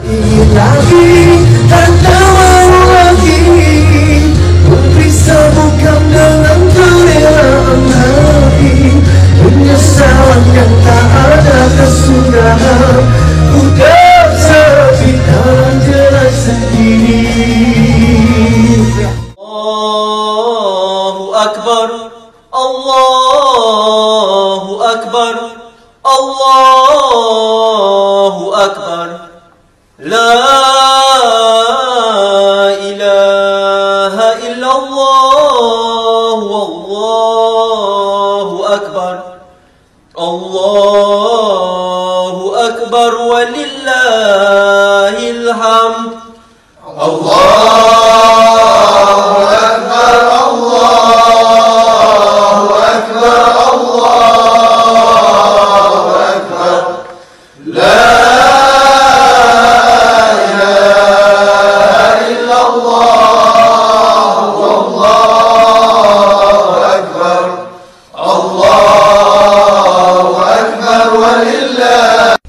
Ingin lagi, tak tahu lagi, memberi sebukan dalam kerelaan hati, penyesalan yang tak ada kesudahan, udah sepi dalam jalan sendiri. Allahu Akbar, Allahu Akbar, Allahu Akbar. La ilaha illallah, wallahu akbar, Allahu akbar, walillahil hamd. Allahu akbar, Allahu akbar, Allahu akbar. La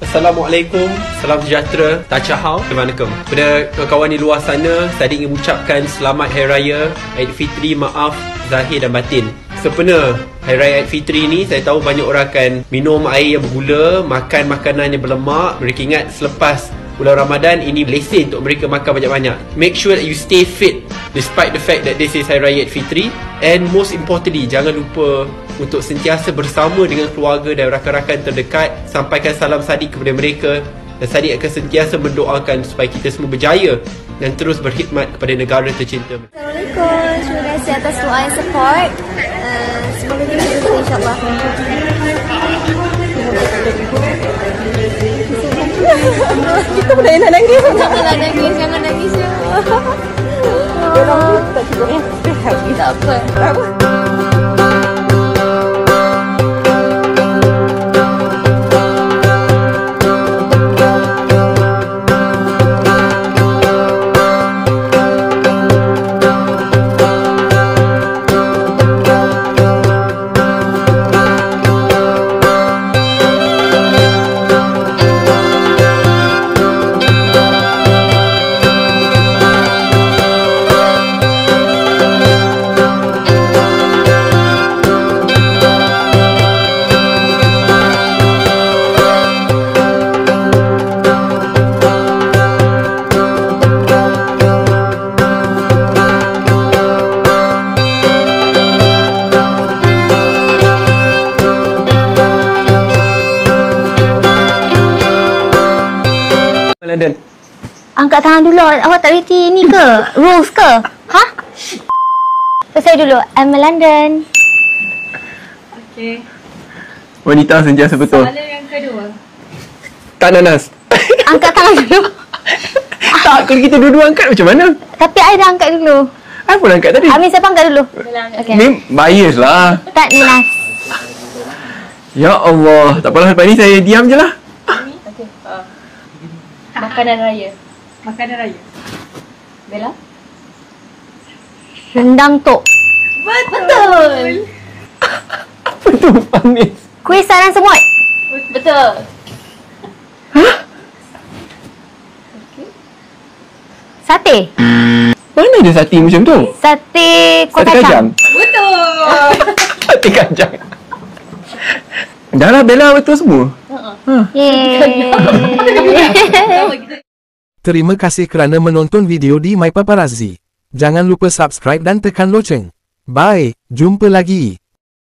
Assalamualaikum, salam sejahtera, Tachahau, Assalamualaikum. Kepada kawan-kawan di luar sana, saya ingin mengucapkan selamat Hari Raya Aidilfitri, maaf zahir dan batin. Sempena Hari Raya Aidilfitri ni, saya tahu banyak orang akan minum air yang bergula, makan makanan yang berlemak. Mereka ingat selepas bulan Ramadan ini lesen untuk mereka makan banyak-banyak. Make sure that you stay fit despite the fact that this is Hari Raya Aidilfitri. And most importantly, jangan lupa untuk sentiasa bersama dengan keluarga dan rakan-rakan terdekat. Sampaikan salam Sadiq kepada mereka, dan Sadiq akan sentiasa mendoakan supaya kita semua berjaya dan terus berkhidmat kepada negara tercinta. Assalamualaikum, terima kasih atas doa and support. Semoga kita berjaya insyaAllah. Kita boleh nak nangis. Janganlah nangis, jangan nangis ya. Tak apa. London. Angkat tangan dulu. Awak tak reti ni ke? Rules ke? Ha? Selesai dulu. I'm a London. Okey. Wanita sentiasa betul. Soalan yang kedua. Tak nanas. Angkat tangan dulu. Tak, kalau kita dua-dua angkat macam mana? Tapi I dah angkat dulu. I pun angkat tadi. Amin, siapa angkat dulu? Okay. Okay. Ni bias lah. Tak nanas. Ya Allah. Tak apalah, lepas ni saya diam je lah. Okey. Makanan raya. Makanan raya. Bella? Rendang tok. Betul. Apa tu panis? Kuih sarang semut. Betul. Sate. Mana ada sate macam tu? Sate kuah Sate kacang. kacang. Betul. Sate kacang. Dah lah Bella, betul semua. Yeay. Terima kasih kerana menonton video di My Paparazzi. Jangan lupa subscribe dan tekan loceng. Bye, jumpa lagi.